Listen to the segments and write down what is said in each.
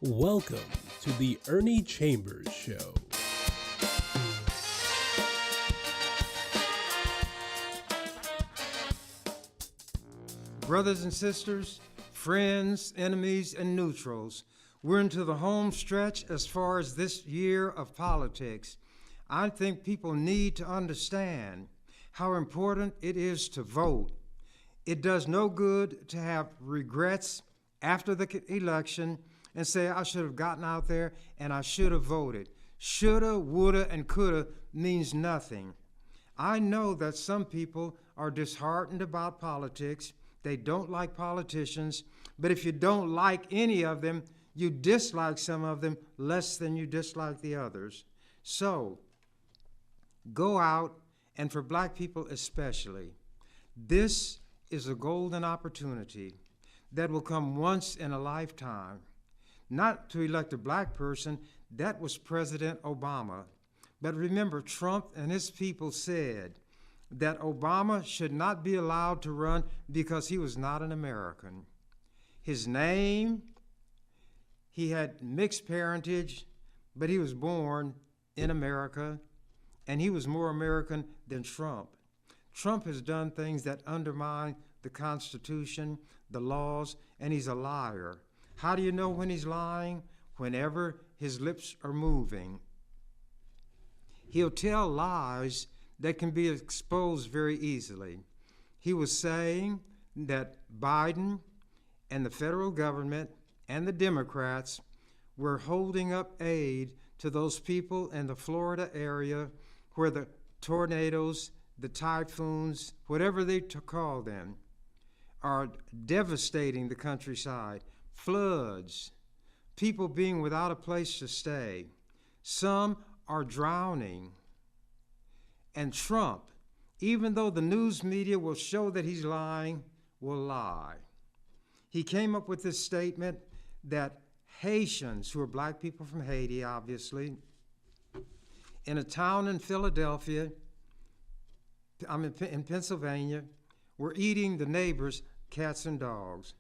Welcome to the Ernie Chambers Show. Brothers and sisters, friends, enemies, and neutrals, we're into the home stretch as far as this year of politics. I think people need to understand how important it is to vote. It does no good to have regrets after the election and say, I should have gotten out there and I should have voted. Shoulda, woulda, and coulda means nothing. I know that some people are disheartened about politics. They don't like politicians, but if you don't like any of them, you dislike some of them less than you dislike the others. So, go out, and for black people especially, this is a golden opportunity that will come once in a lifetime. Not to elect a black person, that was President Obama. But remember, Trump and his people said that Obama should not be allowed to run because he was not an American. His name, he had mixed parentage, but he was born in America, and he was more American than Trump. Trump has done things that undermine the Constitution, the laws, and he's a liar. How do you know when he's lying? Whenever his lips are moving. He'll tell lies that can be exposed very easily. He was saying that Biden and the federal government and the Democrats were holding up aid to those people in the Florida area where the tornadoes, the typhoons, whatever they call them, are devastating the countryside. Floods, people being without a place to stay. Some are drowning. And Trump, even though the news media will show that he's lying, will lie. He came up with this statement that Haitians, who are black people from Haiti, obviously, in a town in Philadelphia, in Pennsylvania, were eating the neighbors' cats and dogs.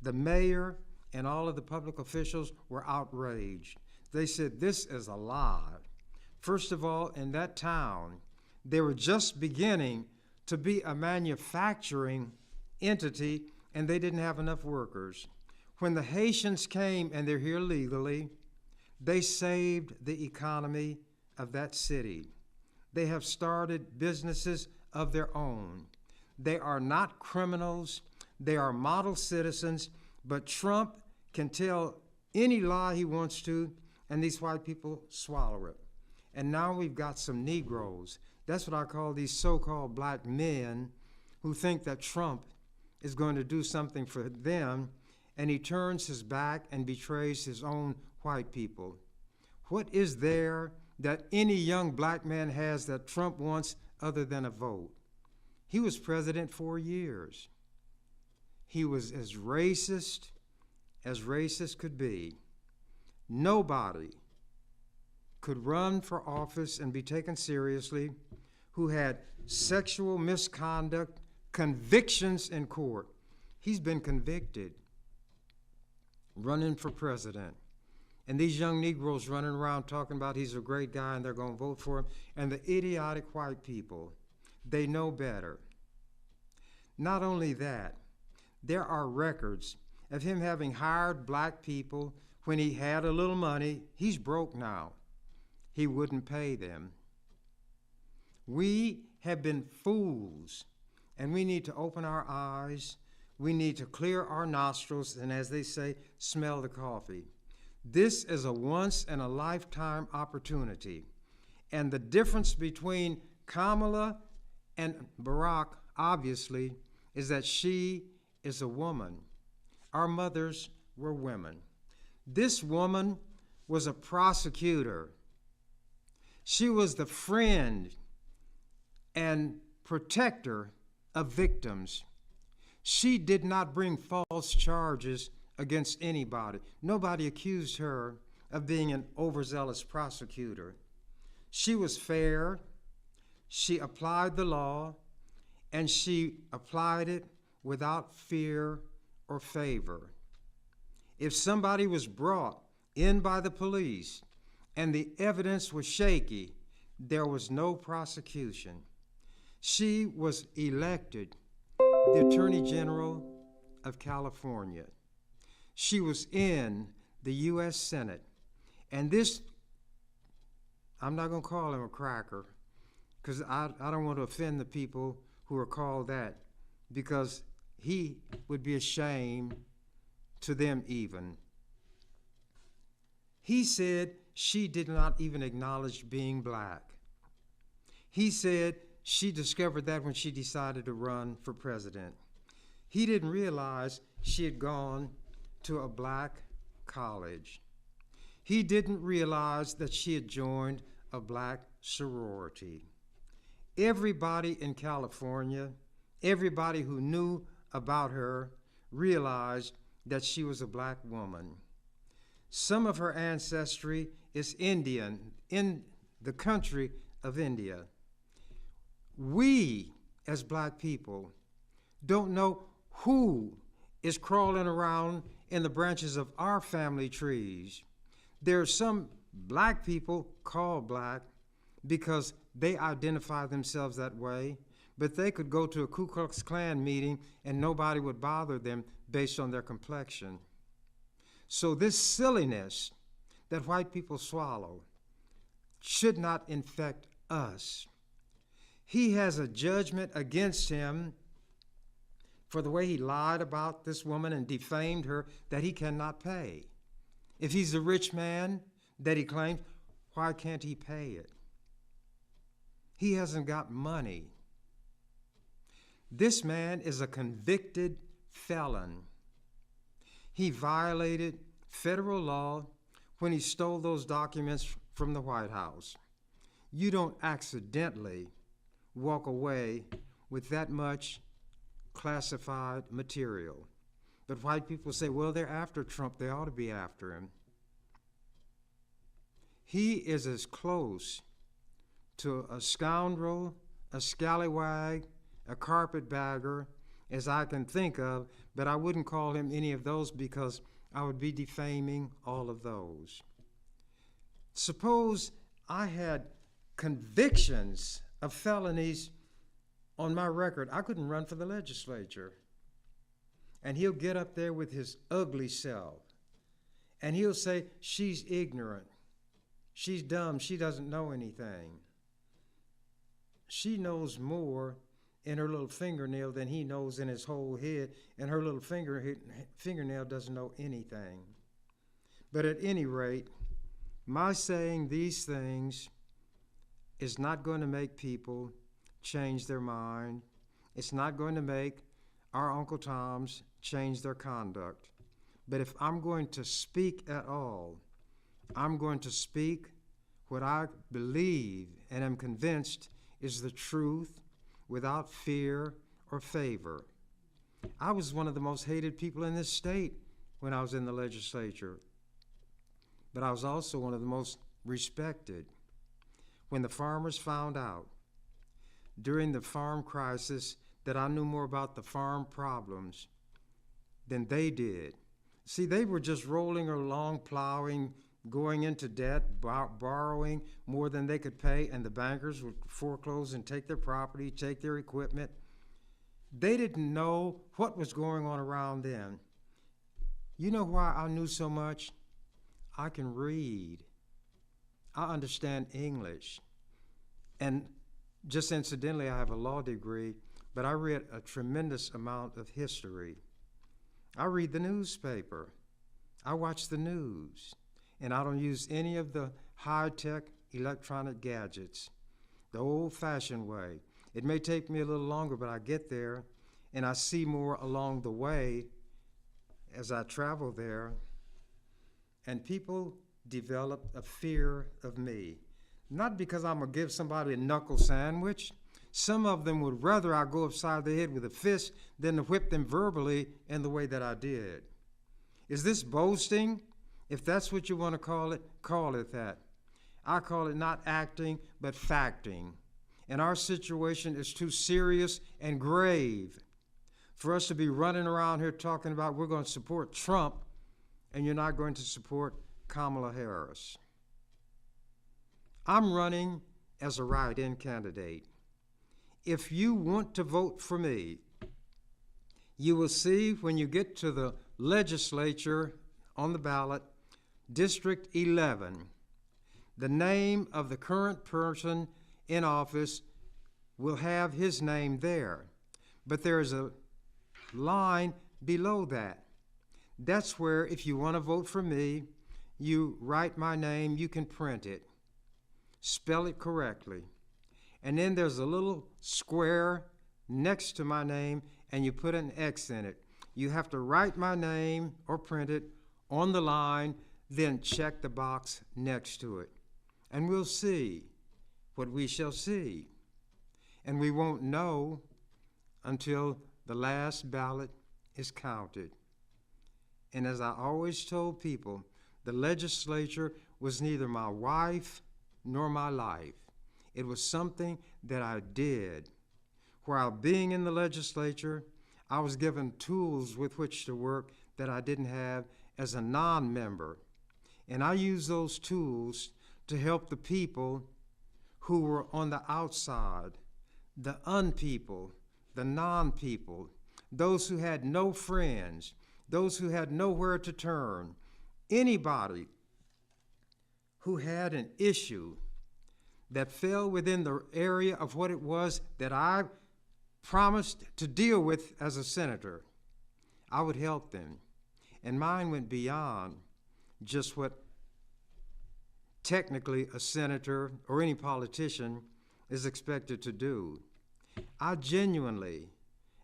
The mayor and all of the public officials were outraged. They said, this is a lie. First of all, in that town, they were just beginning to be a manufacturing entity, and they didn't have enough workers. When the Haitians came, and they're here legally, they saved the economy of that city. They have started businesses of their own. They are not criminals. They are model citizens, but Trump can tell any lie he wants to, and these white people swallow it. And now we've got some Negroes. That's what I call these so-called black men who think that Trump is going to do something for them, and he turns his back and betrays his own white people. What is there that any young black man has that Trump wants other than a vote? He was president 4 years. He was as racist could be. Nobody could run for office and be taken seriously who had sexual misconduct, convictions in court. He's been convicted running for president. And these young Negroes running around talking about he's a great guy and they're going to vote for him. And the idiotic white people, they know better. Not only that, there are records of him having hired black people when he had a little money. He's broke now. He wouldn't pay them. We have been fools, and we need to open our eyes. We need to clear our nostrils, and as they say, smell the coffee. This is a once-in-a-lifetime opportunity. And the difference between Kamala and Barack, obviously, is that she is a woman. Our mothers were women. This woman was a prosecutor. She was the friend and protector of victims. She did not bring false charges against anybody. Nobody accused her of being an overzealous prosecutor. She was fair. She applied the law, and she applied it without fear or favor. If somebody was brought in by the police and the evidence was shaky, there was no prosecution. She was elected the Attorney General of California. She was in the U.S. Senate. And this, I'm not going to call him a cracker, because I don't want to offend the people who are called that, because he would be a shame to them even. He said she did not even acknowledge being black. He said she discovered that when she decided to run for president. He didn't realize she had gone to a black college. He didn't realize that she had joined a black sorority. Everybody in California, everybody who knew about her, realized that she was a black woman. Some of her ancestry is Indian, in the country of India. We, as black people, don't know who is crawling around in the branches of our family trees. There are some black people called black because they identify themselves that way, but they could go to a Ku Klux Klan meeting and nobody would bother them based on their complexion. So this silliness that white people swallow should not infect us. He has a judgment against him for the way he lied about this woman and defamed her that he cannot pay. If he's a rich man that he claims, why can't he pay it? He hasn't got money. This man is a convicted felon. He violated federal law when he stole those documents from the White House. You don't accidentally walk away with that much classified material. But white people say, well, they're after Trump, they ought to be after him. He is as close to a scoundrel, a scallywag, a carpetbagger as I can think of, but I wouldn't call him any of those because I would be defaming all of those. Suppose I had convictions of felonies on my record. I couldn't run for the legislature. And he'll get up there with his ugly self, and he'll say, she's ignorant, she's dumb, she doesn't know anything. She knows more in her little fingernail than he knows in his whole head, and her little fingernail doesn't know anything. But at any rate, my saying these things is not going to make people change their mind. It's not going to make our Uncle Toms change their conduct. But if I'm going to speak at all, I'm going to speak what I believe and am convinced is the truth without fear or favor. I was one of the most hated people in this state when I was in the legislature, but I was also one of the most respected. When the farmers found out during the farm crisis that I knew more about the farm problems than they did. See, they were just rolling along, plowing, going into debt, borrowing more than they could pay, and the bankers would foreclose and take their property, take their equipment. They didn't know what was going on around them. You know why I knew so much? I can read. I understand English. And just incidentally, I have a law degree, but I read a tremendous amount of history. I read the newspaper. I watch the news. And I don't use any of the high-tech electronic gadgets, the old-fashioned way. It may take me a little longer, but I get there, and I see more along the way as I travel there. And people develop a fear of me. Not because I'm going to give somebody a knuckle sandwich. Some of them would rather I go upside the head with a fist than to whip them verbally in the way that I did. Is this boasting? If that's what you want to call it that. I call it not acting, but facting. And our situation is too serious and grave for us to be running around here talking about we're going to support Trump and you're not going to support Kamala Harris. I'm running as a write-in candidate. If you want to vote for me, you will see when you get to the legislature on the ballot, District 11, the name of the current person in office will have his name there. But there's a line below that. That's where, if you want to vote for me, you write my name, you can print it, spell it correctly. And then there's a little square next to my name, and you put an X in it. You have to write my name or print it on the line, then check the box next to it. And we'll see what we shall see. And we won't know until the last ballot is counted. And as I always told people, the legislature was neither my wife nor my life. It was something that I did. While being in the legislature, I was given tools with which to work that I didn't have as a non-member. And I used those tools to help the people who were on the outside, the unpeople, the non-people, those who had no friends, those who had nowhere to turn, anybody who had an issue that fell within the area of what it was that I promised to deal with as a senator. I would help them. And mine went beyond just what technically a senator or any politician is expected to do. I genuinely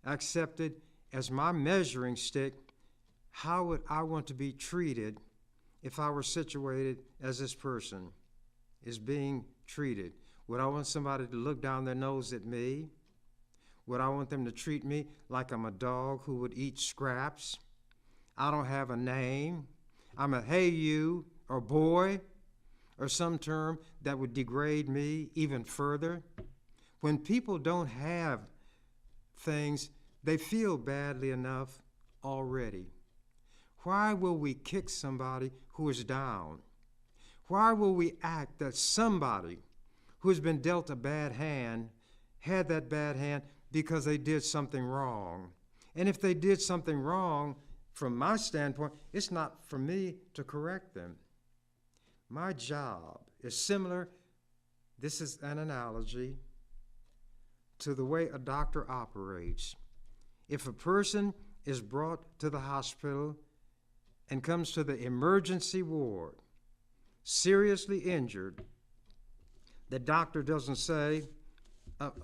accepted as my measuring stick how would I want to be treated if I were situated as this person is being treated. Would I want somebody to look down their nose at me? Would I want them to treat me like I'm a dog who would eat scraps? I don't have a name. I'm a hey you or boy or some term that would degrade me even further. When people don't have things, they feel badly enough already. Why will we kick somebody who is down? Why will we act that somebody who has been dealt a bad hand had that bad hand because they did something wrong? And if they did something wrong, from my standpoint, it's not for me to correct them. My job is similar, this is an analogy, to the way a doctor operates. If a person is brought to the hospital and comes to the emergency ward, seriously injured, the doctor doesn't say,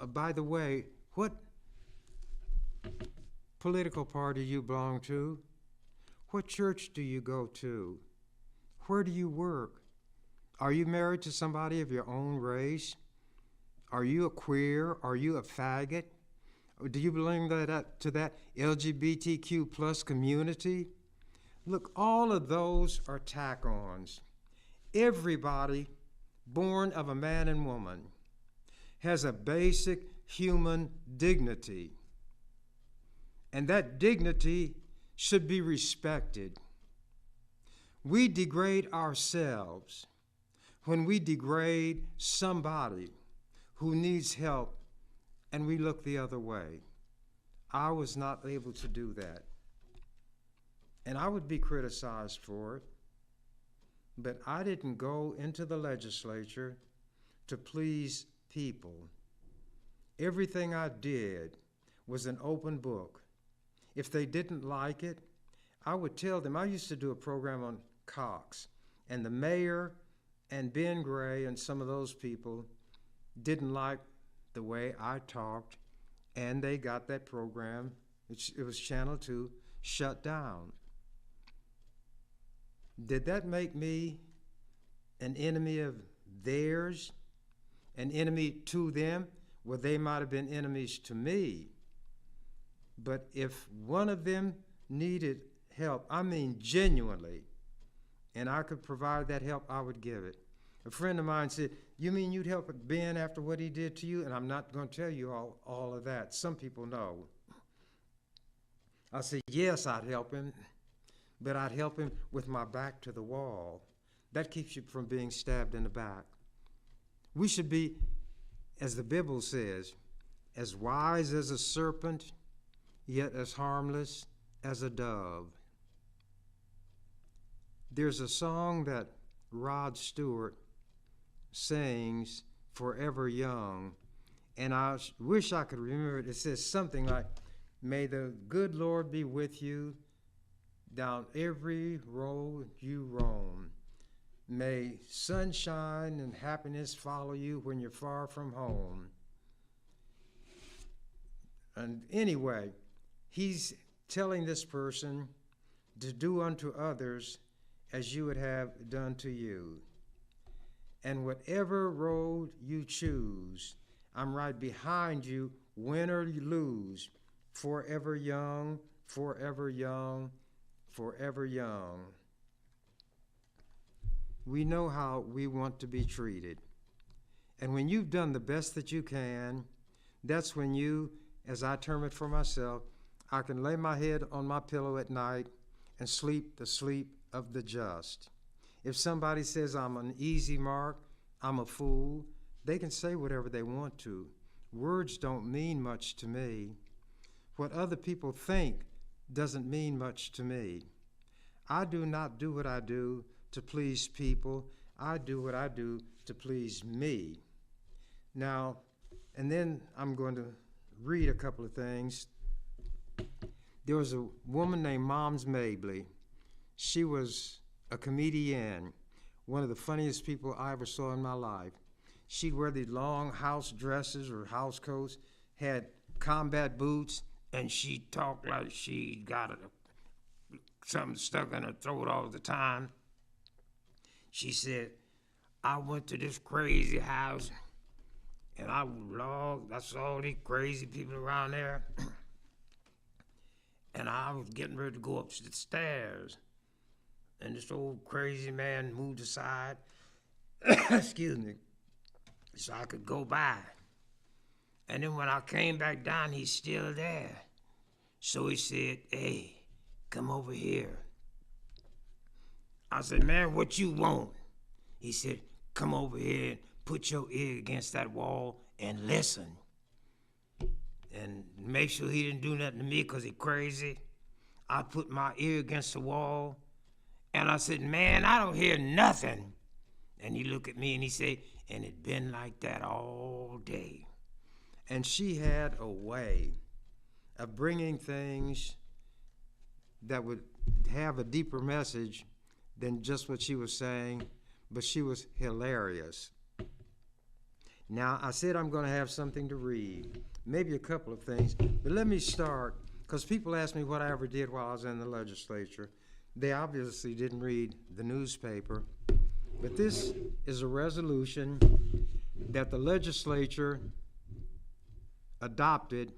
by the way, what political party you belong to? What church do you go to? Where do you work? Are you married to somebody of your own race? Are you a queer? Are you a faggot? Or do you belong to that LGBTQ plus community? Look, all of those are tack-ons. Everybody born of a man and woman has a basic human dignity. And that dignity should be respected. We degrade ourselves when we degrade somebody who needs help and we look the other way. I was not able to do that. And I would be criticized for it. But I didn't go into the legislature to please people. Everything I did was an open book. If they didn't like it, I would tell them. I used to do a program on Cox, and the mayor and Ben Gray and some of those people didn't like the way I talked, and they got that program, it was Channel 2, shut down. Did that make me an enemy of theirs, an enemy to them? Well, they might have been enemies to me. But if one of them needed help, I mean genuinely, and I could provide that help, I would give it. A friend of mine said, "You mean you'd help Ben after what he did to you?" And I'm not going to tell you all of that. Some people know. I said, yes, I'd help him, but I'd help him with my back to the wall. That keeps you from being stabbed in the back. We should be, as the Bible says, as wise as a serpent, yet as harmless as a dove. There's a song that Rod Stewart sings, Forever Young, and I wish I could remember it. It says something like, may the good Lord be with you down every road you roam. May sunshine and happiness follow you when you're far from home. And anyway, he's telling this person to do unto others as you would have done to you. And whatever road you choose, I'm right behind you, win or you lose. Forever young, forever young, forever young. We know how we want to be treated. And when you've done the best that you can, that's when you, as I term it for myself, I can lay my head on my pillow at night and sleep the sleep of the just. If somebody says I'm an easy mark, I'm a fool, they can say whatever they want to. Words don't mean much to me. What other people think doesn't mean much to me. I do not do what I do to please people. I do what I do to please me. Now, and then I'm going to read a couple of things. There was a woman named Moms Mabley. She was a comedian, one of the funniest people I ever saw in my life. She'd wear these long house dresses or house coats, had combat boots, and she talked like she got something stuck in her throat all the time. She said, I went to this crazy house, and I saw all these crazy people around there, and I was getting ready to go up the stairs, and this old crazy man moved aside, excuse me, so I could go by. And then when I came back down, he's still there. So he said, hey, come over here. I said, man, what you want? He said, come over here and put your ear against that wall and listen. And make sure he didn't do nothing to me because he crazy. I put my ear against the wall, and I said, man, I don't hear nothing. And he looked at me and he said, and it been like that all day. And she had a way of bringing things that would have a deeper message than just what she was saying, but she was hilarious. Now, I said I'm going to have something to read, maybe a couple of things, but let me start, because people ask me what I ever did while I was in the legislature. They obviously didn't read the newspaper, but this is a resolution that the legislature adopted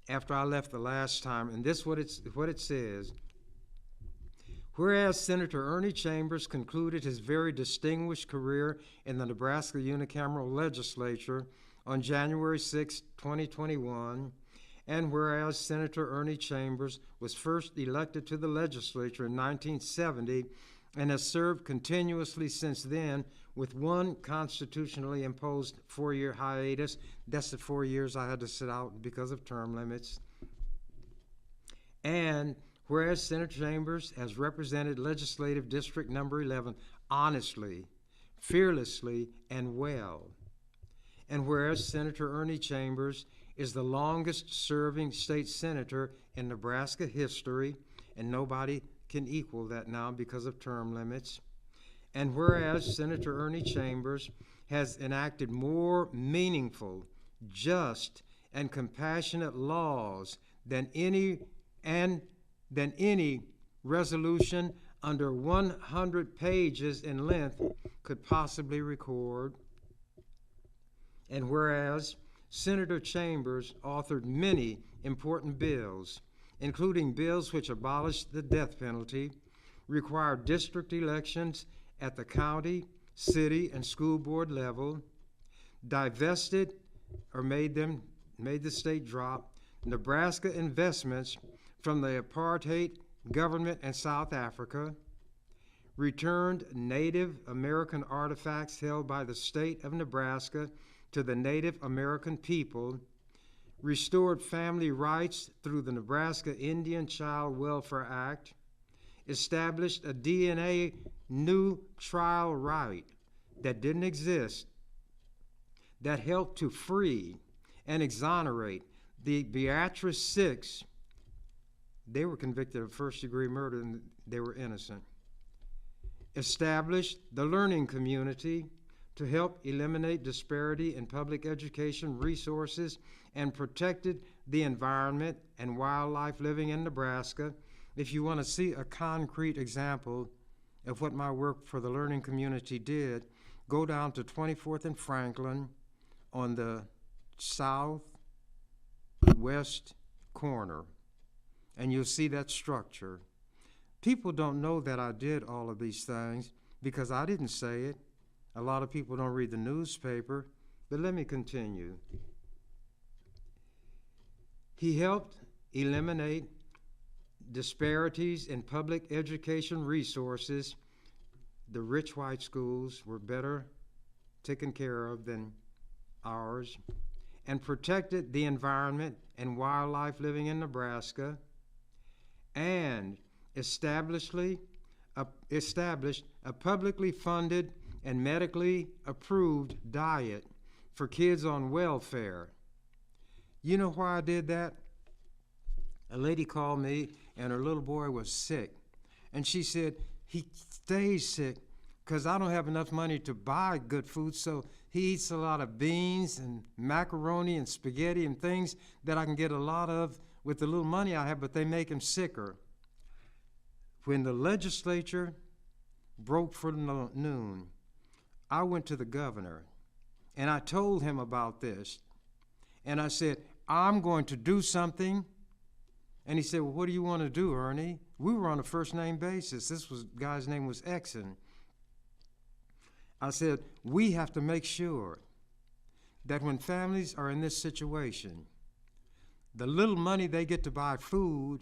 after I left the last time, and this is what it says. Whereas Senator Ernie Chambers concluded his very distinguished career in the Nebraska unicameral legislature on January 6, 2021, and whereas Senator Ernie Chambers was first elected to the legislature in 1970 and has served continuously since then with one constitutionally imposed 4-year hiatus. That's the 4 years I had to sit out because of term limits. And whereas Senator Chambers has represented Legislative District Number 11 honestly, fearlessly, and well. And whereas Senator Ernie Chambers is the longest-serving state senator in Nebraska history, and nobody can equal that now because of term limits. And whereas Senator Ernie Chambers has enacted more meaningful, just, and compassionate laws than any resolution under 100 pages in length could possibly record. And whereas Senator Chambers authored many important bills, including bills which abolished the death penalty, required district elections at the county, city, and school board level, divested or made the state drop Nebraska investments from the apartheid government in South Africa, returned Native American artifacts held by the state of Nebraska to the Native American people, restored family rights through the Nebraska Indian Child Welfare Act, established a DNA new trial right that didn't exist, that helped to free and exonerate the Beatrice Six. They were convicted of first-degree murder and they were innocent. Established the learning community to help eliminate disparity in public education resources and protected the environment and wildlife living in Nebraska. If you want to see a concrete example of what my work for the learning community did, go down to 24th and Franklin on the southwest corner, and you'll see that structure. People don't know that I did all of these things because I didn't say it. A lot of people don't read the newspaper, but let me continue. He helped eliminate disparities in public education resources. The rich white schools were better taken care of than ours, and protected the environment and wildlife living in Nebraska, and established a publicly funded and medically approved diet for kids on welfare. You know why I did that? A lady called me and her little boy was sick. And she said, he stays sick because I don't have enough money to buy good food, so he eats a lot of beans and macaroni and spaghetti and things that I can get a lot of with the little money I have, but they make him sicker. When the legislature broke for noon, I went to the governor and I told him about this. And I said, I'm going to do something. And he said, well, what do you want to do, Ernie? We were on a first name basis. Guy's name was Exon. I said, we have to make sure that when families are in this situation, the little money they get to buy food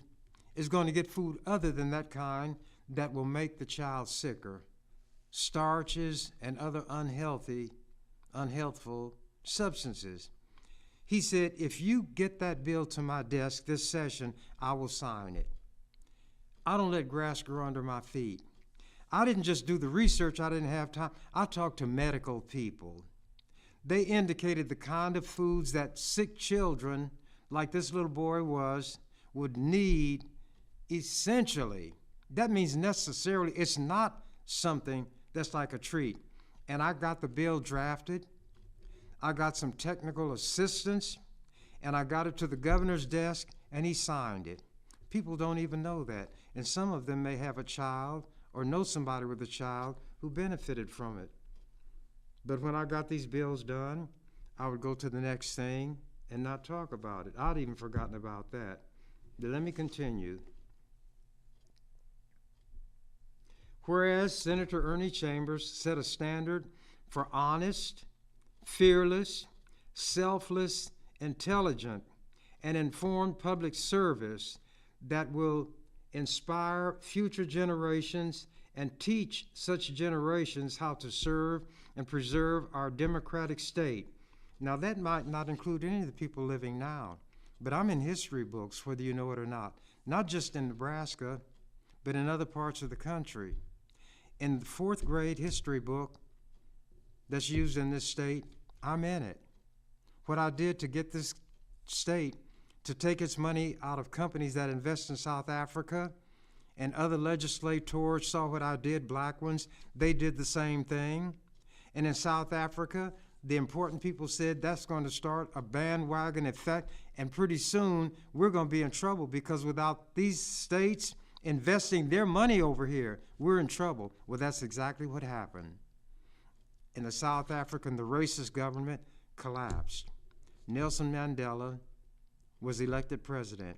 is going to get food other than that kind that will make the child sicker. Starches and other unhealthful substances. He said, if you get that bill to my desk this session, I will sign it. I don't let grass grow under my feet. I didn't just do the research, I didn't have time. I talked to medical people. They indicated the kind of foods that sick children, like this little boy was, would need essentially. That means necessarily. It's not something that's like a treat. And I got the bill drafted. I got some technical assistance, and I got it to the governor's desk, and he signed it. People don't even know that. And some of them may have a child or know somebody with a child who benefited from it. But when I got these bills done, I would go to the next thing and not talk about it. I'd even forgotten about that. But let me continue. Whereas Senator Ernie Chambers set a standard for honest, fearless, selfless, intelligent, and informed public service that will inspire future generations and teach such generations how to serve and preserve our democratic state. Now, that might not include any of the people living now, but I'm in history books, whether you know it or not just in Nebraska, but in other parts of the country. In the 4th grade history book that's used in this state, I'm in it. What I did to get this state to take its money out of companies that invest in South Africa, and other legislators saw what I did, black ones, they did the same thing. And in South Africa, the important people said that's going to start a bandwagon effect, and pretty soon we're going to be in trouble because without these states investing their money over here, we're in trouble. Well, that's exactly what happened. In the South African, the racist government collapsed. Nelson Mandela was elected president.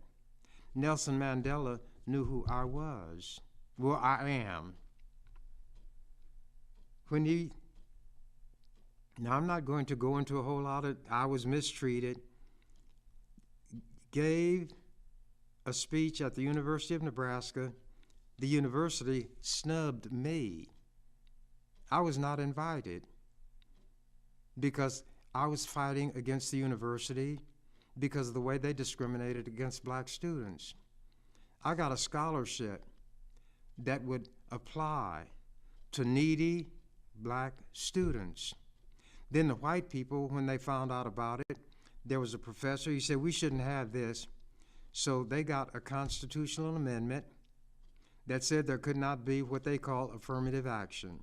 Nelson Mandela knew who I was. Well, I am. Now I'm not going to go into a whole lot of, I was mistreated, gave a speech at the University of Nebraska the university snubbed me. I was not invited because I was fighting against the university because of the way they discriminated against black students. I got a scholarship that would apply to needy black students. Then the white people, when they found out about it, there was a professor, he said, we shouldn't have this. So they got a constitutional amendment that said there could not be what they call affirmative action.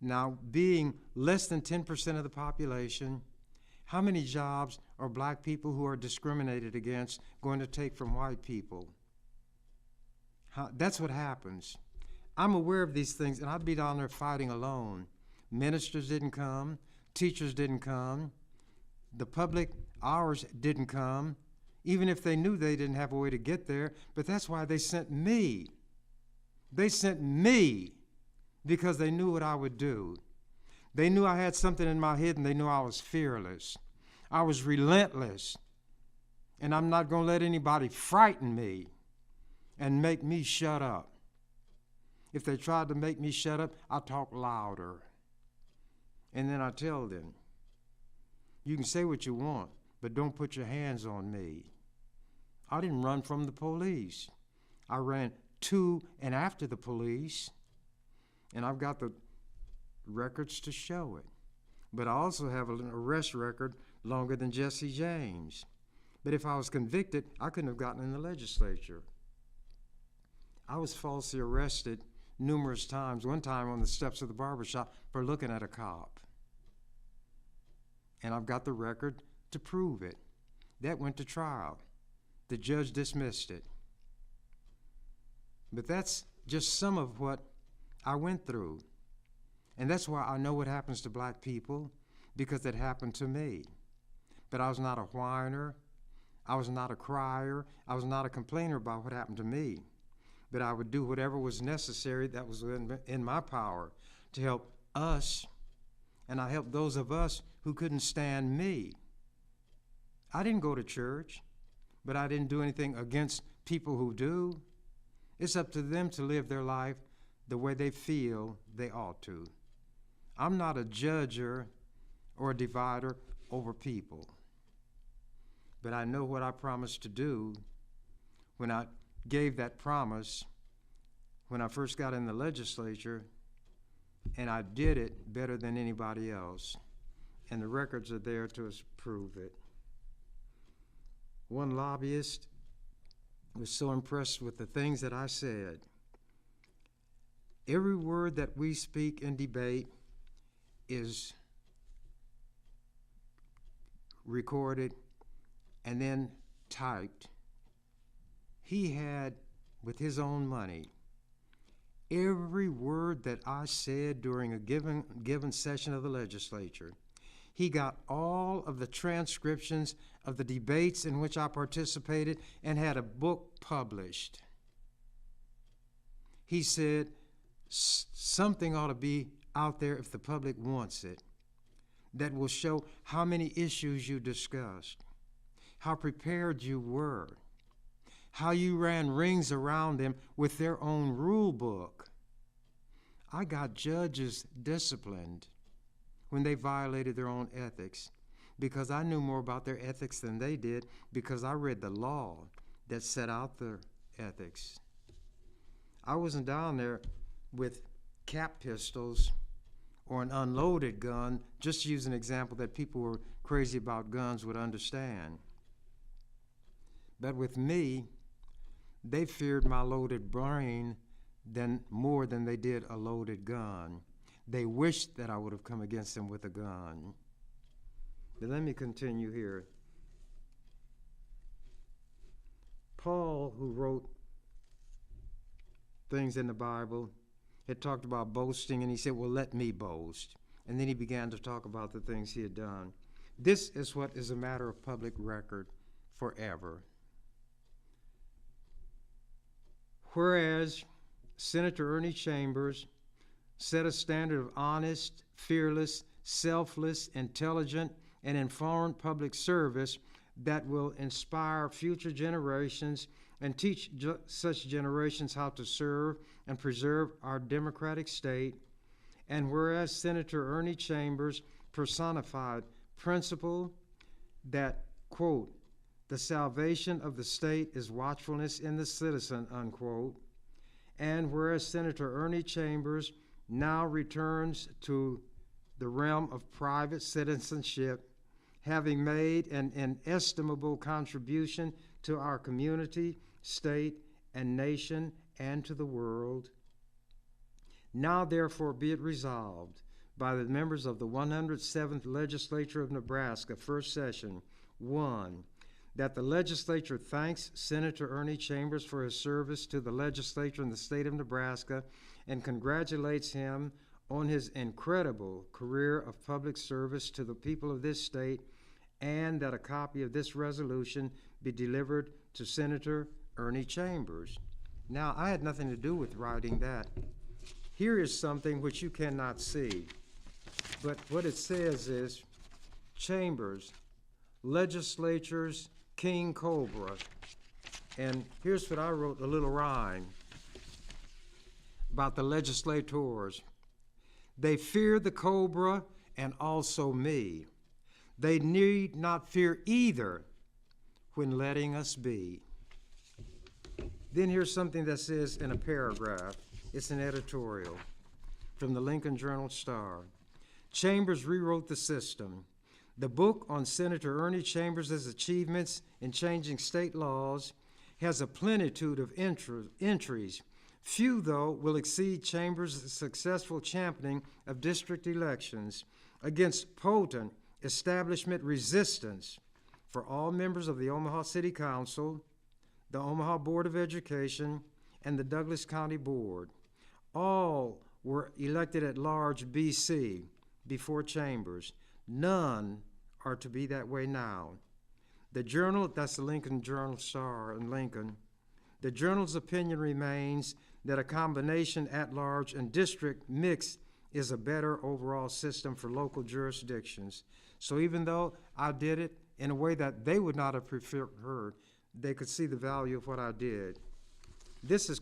Now, being less than 10% of the population, how many jobs are black people who are discriminated against going to take from white people? That's what happens. I'm aware of these things, and I'd be down there fighting alone. Ministers didn't come. Teachers didn't come. The public hours didn't come, even if they knew they didn't have a way to get there. But that's why they sent me. They sent me because they knew what I would do. They knew I had something in my head, and they knew I was fearless. I was relentless, and I'm not going to let anybody frighten me and make me shut up. If they tried to make me shut up, I talk louder. And then I tell them, you can say what you want, but don't put your hands on me. I didn't run from the police. I ran to and after the police, and I've got the records to show it. But I also have an arrest record longer than Jesse James. But if I was convicted, I couldn't have gotten in the legislature. I was falsely arrested numerous times, one time on the steps of the barbershop for looking at a cop. And I've got the record to prove it. That went to trial. The judge dismissed it. But that's just some of what I went through. And that's why I know what happens to black people, because it happened to me. But I was not a whiner. I was not a crier. I was not a complainer about what happened to me. But I would do whatever was necessary that was in my power to help us, and I helped those of us who couldn't stand me. I didn't go to church, but I didn't do anything against people who do. It's up to them to live their life the way they feel they ought to. I'm not a judger or a divider over people. But I know what I promised to do when I gave that promise when I first got in the legislature, and I did it better than anybody else. And the records are there to prove it. One lobbyist was so impressed with the things that I said. Every word that we speak in debate is recorded and then typed. He had, with his own money, every word that I said during a given session of the legislature. He got all of the transcriptions of the debates in which I participated and had a book published. He said, something ought to be out there if the public wants it, that will show how many issues you discussed, how prepared you were, how you ran rings around them with their own rule book. I got judges disciplined when they violated their own ethics because I knew more about their ethics than they did because I read the law that set out their ethics. I wasn't down there with cap pistols or an unloaded gun, just to use an example that people who are crazy about guns would understand. But with me, they feared my loaded brain more than they did a loaded gun. They wished that I would have come against them with a gun. But let me continue here. Paul, who wrote things in the Bible, had talked about boasting, and he said, well, let me boast. And then he began to talk about the things he had done. This is what is a matter of public record forever. Whereas Senator Ernie Chambers set a standard of honest, fearless, selfless, intelligent, and informed public service that will inspire future generations and teach such generations how to serve and preserve our democratic state. And whereas Senator Ernie Chambers personified principle that, quote, the salvation of the state is watchfulness in the citizen, unquote. And whereas Senator Ernie Chambers now returns to the realm of private citizenship, having made an inestimable contribution to our community, state, and nation, and to the world. Now therefore be it resolved by the members of the 107th Legislature of Nebraska, first session, 1, that the legislature thanks Senator Ernie Chambers for his service to the legislature in the state of Nebraska and congratulates him on his incredible career of public service to the people of this state, and that a copy of this resolution be delivered to Senator Ernie Chambers. Now, I had nothing to do with writing that. Here is something which you cannot see, but what it says is, Chambers, legislature's King Cobra. And here's what I wrote, a little rhyme about the legislators. They fear the cobra and also me. They need not fear either when letting us be. Then here's something that says in a paragraph. It's an editorial from the Lincoln Journal-Star. Chambers rewrote the system. The book on Senator Ernie Chambers' achievements in changing state laws has a plenitude of entries. Few, though, will exceed Chambers' successful championing of district elections against potent establishment resistance for all members of the Omaha City Council, the Omaha Board of Education, and the Douglas County Board. All were elected at large BC before Chambers. None are to be that way now. The Journal, that's the Lincoln Journal-Star in Lincoln, the Journal's opinion remains that a combination at-large and district mix is a better overall system for jurisdictions. So even though I did it in a way that they would not have preferred, they could see the value of what I did. This is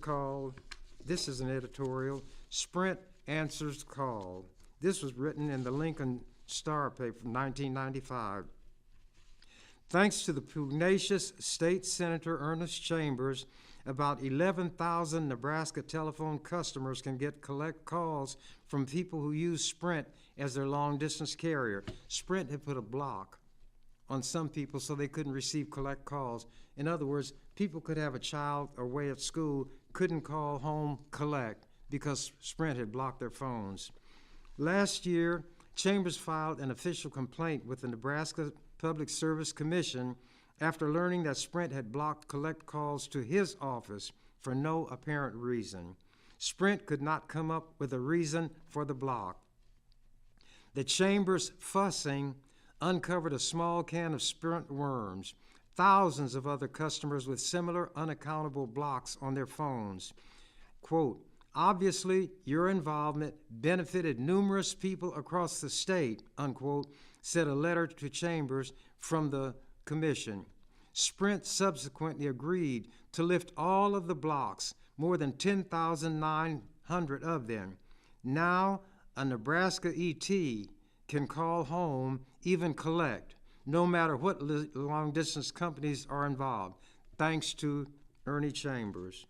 an editorial, Sprint Answers Call. This was written in the Lincoln Star paper from 1995. Thanks to the pugnacious State Senator Ernest Chambers, about 11,000 Nebraska telephone customers can collect calls from people who use Sprint as their long-distance carrier. Sprint had put a block on some people so they couldn't collect calls. In other words, people could have a child away at school, couldn't call home collect because Sprint had blocked their phones. Last year, Chambers filed an official complaint with the Nebraska Public Service Commission after learning that Sprint had blocked collect calls to his office for no apparent reason. Sprint could not come up with a reason for the block. The Chambers fussing uncovered a small can of Sprint worms, thousands of other customers with similar unaccountable blocks on their phones. Quote, obviously, your involvement benefited numerous people across the state, unquote, said a letter to Chambers from the commission. Sprint subsequently agreed to lift all of the blocks, more than 10,900 of them. Now, a Nebraska ET can call home, even collect, no matter what long-distance companies are involved, thanks to Ernie Chambers.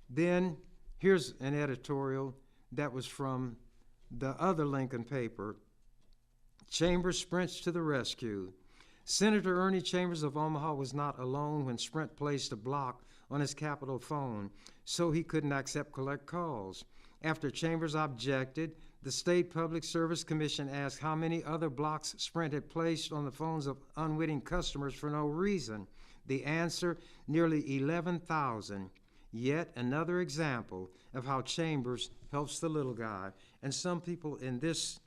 Then, here's an editorial that was from the other Lincoln paper. Chambers sprints to the rescue. Senator Ernie Chambers of Omaha was not alone when Sprint placed a block on his Capitol phone, so he couldn't collect calls. After Chambers objected, the State Public Service Commission asked how many other blocks Sprint had placed on the phones of unwitting customers for no reason. The answer, nearly 11,000. Yet another example of how Chambers helps the little guy. And some people in this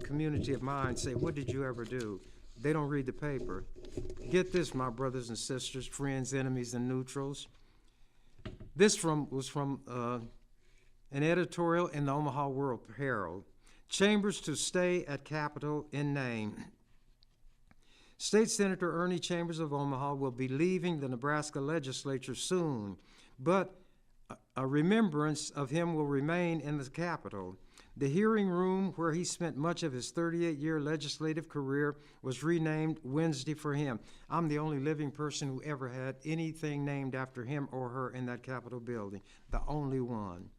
community of mine say, what did you ever do? They don't read the paper. Get this, my brothers and sisters, friends, enemies, and neutrals. This was from an editorial in the Omaha World Herald. Chambers to stay at Capitol in name. State Senator Ernie Chambers of Omaha will be leaving the Nebraska Legislature soon, but a remembrance of him will remain in the Capitol. The hearing room where he spent much of his 38-year legislative career was renamed Wednesday for him. I'm the only living person who ever had anything named after him or her in that Capitol building, the only one.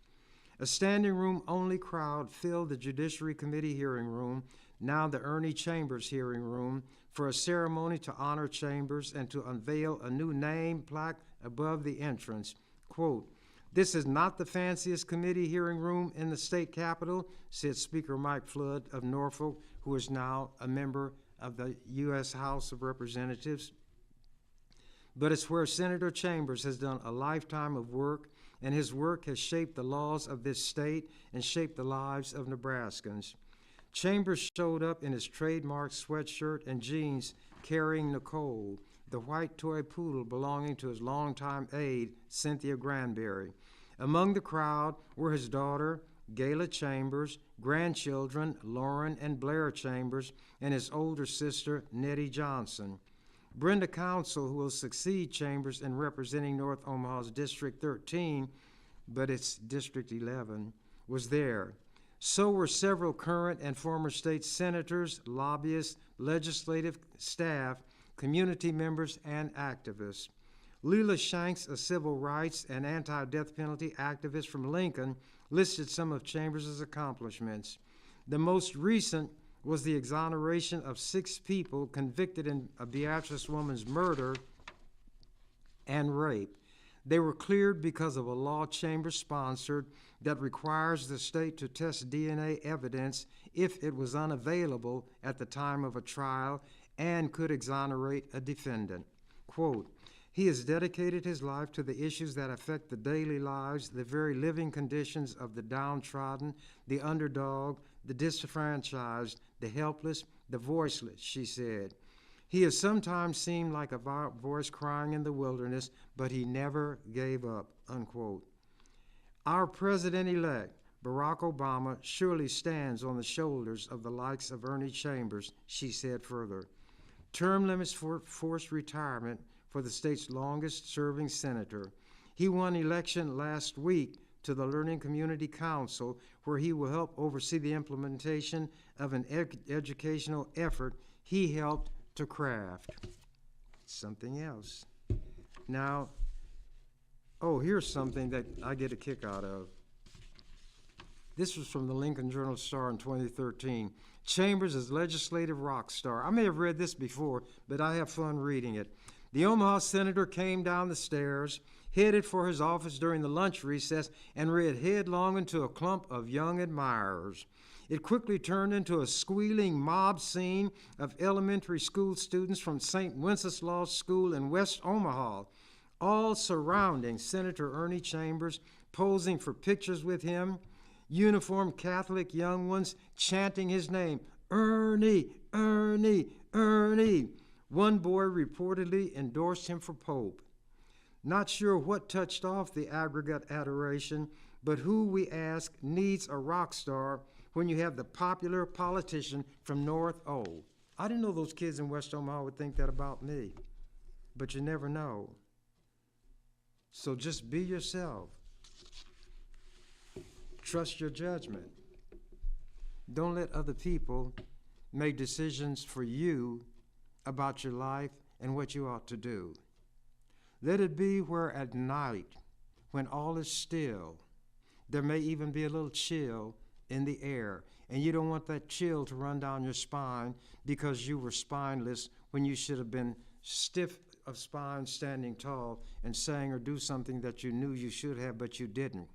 A standing room only crowd filled the Judiciary Committee hearing room, now the Ernie Chambers hearing room, for a ceremony to honor Chambers and to unveil a new name plaque above the entrance. Quote, "This is not the fanciest committee hearing room in the state capitol," said Speaker Mike Flood of Norfolk, who is now a member of the U.S. House of Representatives. "But it's where Senator Chambers has done a lifetime of work, and his work has shaped the laws of this state and shaped the lives of Nebraskans." Chambers showed up in his trademark sweatshirt and jeans carrying Nicole, the white toy poodle belonging to his longtime aide, Cynthia Granberry. Among the crowd were his daughter, Gayla Chambers, grandchildren, Lauren and Blair Chambers, and his older sister, Nettie Johnson. Brenda Council, who will succeed Chambers in representing North Omaha's District 13, but it's District 11, was there. So were several current and former state senators, lobbyists, legislative staff, community members, and activists. Leila Shanks, a civil rights and anti-death penalty activist from Lincoln, listed some of Chambers' accomplishments. The most recent was the exoneration of 6 people convicted in a Beatrice woman's murder and rape. They were cleared because of a law Chambers sponsored that requires the state to test DNA evidence if it was unavailable at the time of a trial and could exonerate a defendant. Quote, "He has dedicated his life to the issues that affect the daily lives, the very living conditions of the downtrodden, the underdog, the disenfranchised, the helpless, the voiceless," she said. "He has sometimes seemed like a voice crying in the wilderness, but he never gave up," unquote. Our president-elect, Barack Obama, surely stands on the shoulders of the likes of Ernie Chambers, she said further. Term limits for forced retirement for the state's longest-serving senator. He won election last week to the Learning Community Council, where he will help oversee the implementation of an educational effort he helped to craft. Something else. Now, here's something that I get a kick out of. This was from the Lincoln Journal-Star in 2013. Chambers is legislative rock star. I may have read this before, but I have fun reading it. The Omaha senator came down the stairs, headed for his office during the lunch recess, and ran headlong into a clump of young admirers. It quickly turned into a squealing mob scene of elementary school students from St. Wenceslaus School in West Omaha, all surrounding Senator Ernie Chambers, posing for pictures with him, uniformed Catholic young ones chanting his name, "Ernie, Ernie, Ernie." One boy reportedly endorsed him for Pope. Not sure what touched off the aggregate adoration, but who, we ask, needs a rock star when you have the popular politician from North O? I didn't know those kids in West Omaha would think that about me, but you never know. So just be yourself. Trust your judgment. Don't let other people make decisions for you about your life and what you ought to do. Let it be where at night, when all is still, there may even be a little chill in the air, and you don't want that chill to run down your spine because you were spineless when you should have been stiff of spine, standing tall, and saying or do something that you knew you should have, but you didn't.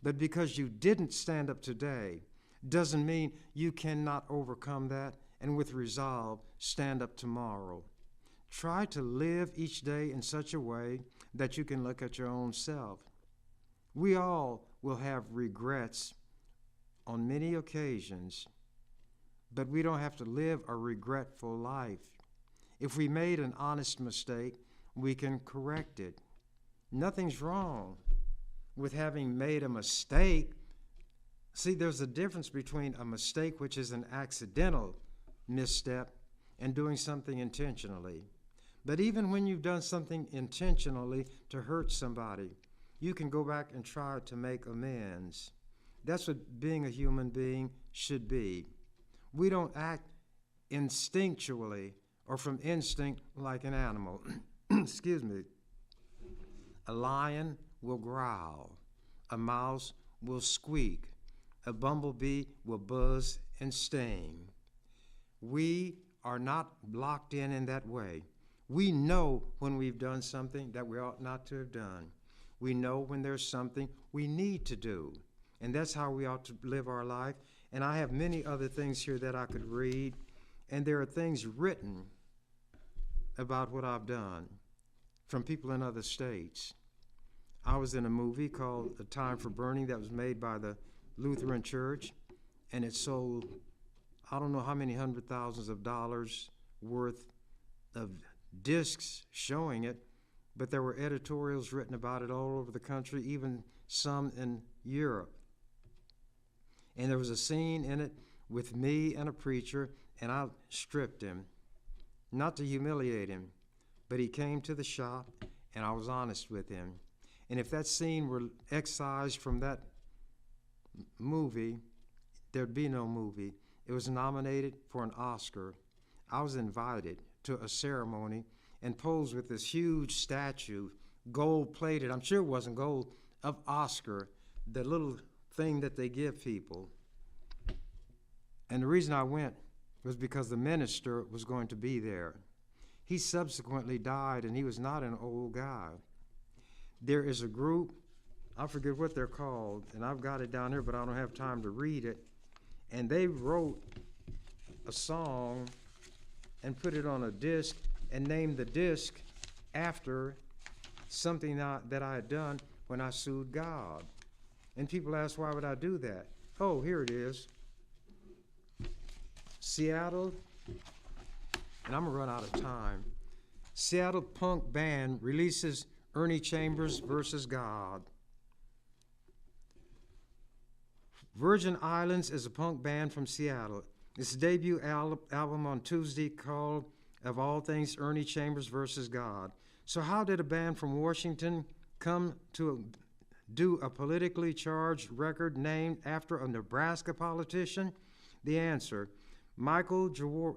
But because you didn't stand up today doesn't mean you cannot overcome that and with resolve stand up tomorrow. Try to live each day in such a way that you can look at your own self. We all will have regrets on many occasions, but we don't have to live a regretful life. If we made an honest mistake, we can correct it. Nothing's wrong with having made a mistake. See, there's a difference between a mistake, which is an accidental misstep, and doing something intentionally. But even when you've done something intentionally to hurt somebody, you can go back and try to make amends. That's what being a human being should be. We don't act instinctually or from instinct like an animal. Excuse me. A lion will growl. A mouse will squeak. A bumblebee will buzz and sting. We are not locked in that way. We know when we've done something that we ought not to have done. We know when there's something we need to do. And that's how we ought to live our life. And I have many other things here that I could read. And there are things written about what I've done from people in other states. I was in a movie called A Time for Burning that was made by the Lutheran Church. And it sold, I don't know how many hundred thousands of dollars worth of discs showing it, but there were editorials written about it all over the country, even some in Europe. And there was a scene in it with me and a preacher, and I stripped him, not to humiliate him, but he came to the shop, and I was honest with him. And if that scene were excised from that movie, there'd be no movie. It was nominated for an Oscar. I was invited to a ceremony and posed with this huge statue, gold-plated, I'm sure it wasn't gold, of Oscar, the little thing that they give people. And the reason I went was because the minister was going to be there. He subsequently died, and he was not an old guy. There is a group, I forget what they're called, and I've got it down here, but I don't have time to read it. And they wrote a song and put it on a disc and named the disc after something that I had done when I sued God. And people ask, why would I do that? Oh, here it is. Seattle, and I'm gonna run out of time. Seattle punk band releases Ernie Chambers versus God. Virgin Islands is a punk band from Seattle. Its debut album on Tuesday called, of all things, Ernie Chambers versus God. So how did a band from Washington come to do a politically charged record named after a Nebraska politician? The answer, Michael Jaworski,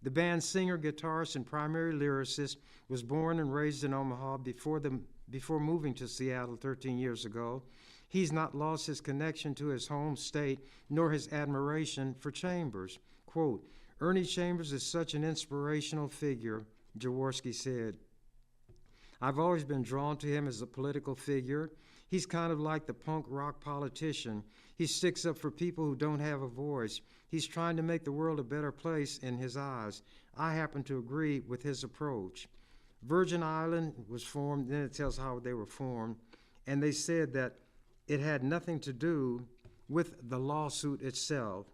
the band's singer, guitarist, and primary lyricist, was born and raised in Omaha before moving to Seattle 13 years ago. He's not lost his connection to his home state, nor his admiration for Chambers. Quote, Ernie Chambers is such an inspirational figure, Jaworski said. I've always been drawn to him as a political figure. He's kind of like the punk rock politician. He sticks up for people who don't have a voice. He's trying to make the world a better place in his eyes. I happen to agree with his approach. Virgin Island was formed, then it tells how they were formed, and they said that it had nothing to do with the lawsuit itself.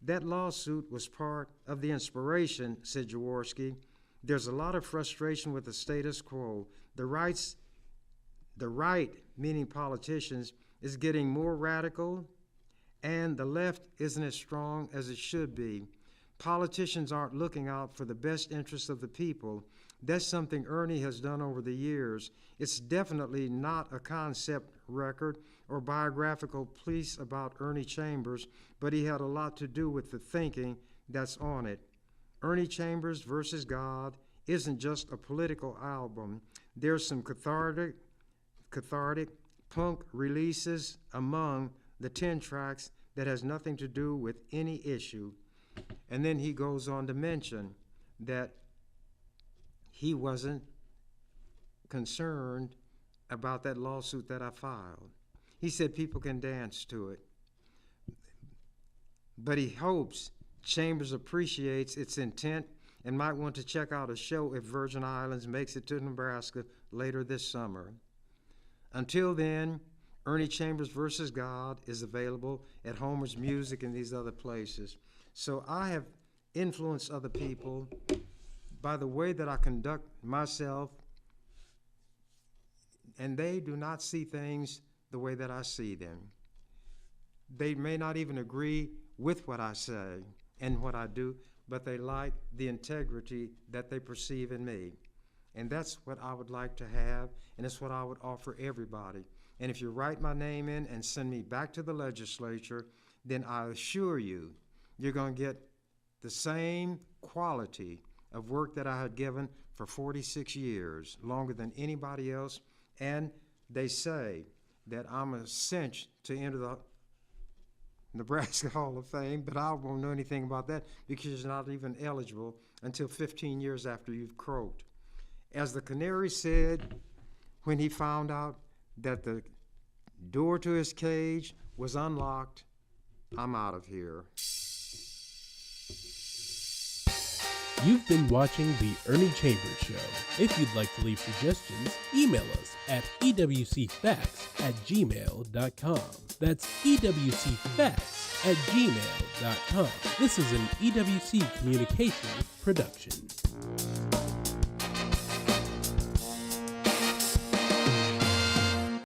That lawsuit was part of the inspiration, said Jaworski. There's a lot of frustration with the status quo. The right, meaning politicians, is getting more radical, and the left isn't as strong as it should be. Politicians aren't looking out for the best interests of the people. That's something Ernie has done over the years. It's definitely not a concept record or biographical piece about Ernie Chambers, but he had a lot to do with the thinking that's on it. Ernie Chambers versus God isn't just a political album. There's some cathartic punk releases among the 10 tracks that has nothing to do with any issue. And then he goes on to mention that he wasn't concerned about that lawsuit that I filed. He said people can dance to it. But he hopes Chambers appreciates its intent and might want to check out a show if Virgin Islands makes it to Nebraska later this summer. Until then, Ernie Chambers versus God is available at Homer's Music and these other places. So I have influenced other people by the way that I conduct myself, and they do not see things the way that I see them. They may not even agree with what I say and what I do, but they like the integrity that they perceive in me. And that's what I would like to have, and it's what I would offer everybody. And if you write my name in and send me back to the legislature, then I assure you, you're going to get the same quality of work that I had given for 46 years, longer than anybody else. And they say that I'm a cinch to enter the Nebraska Hall of Fame, but I won't know anything about that because you're not even eligible until 15 years after you've croaked. As the canary said when he found out that the door to his cage was unlocked, I'm out of here. You've been watching The Ernie Chambers Show. If you'd like to leave suggestions, email us at ewcfacts@gmail.com. That's ewcfacts@gmail.com. This is an EWC Communication production.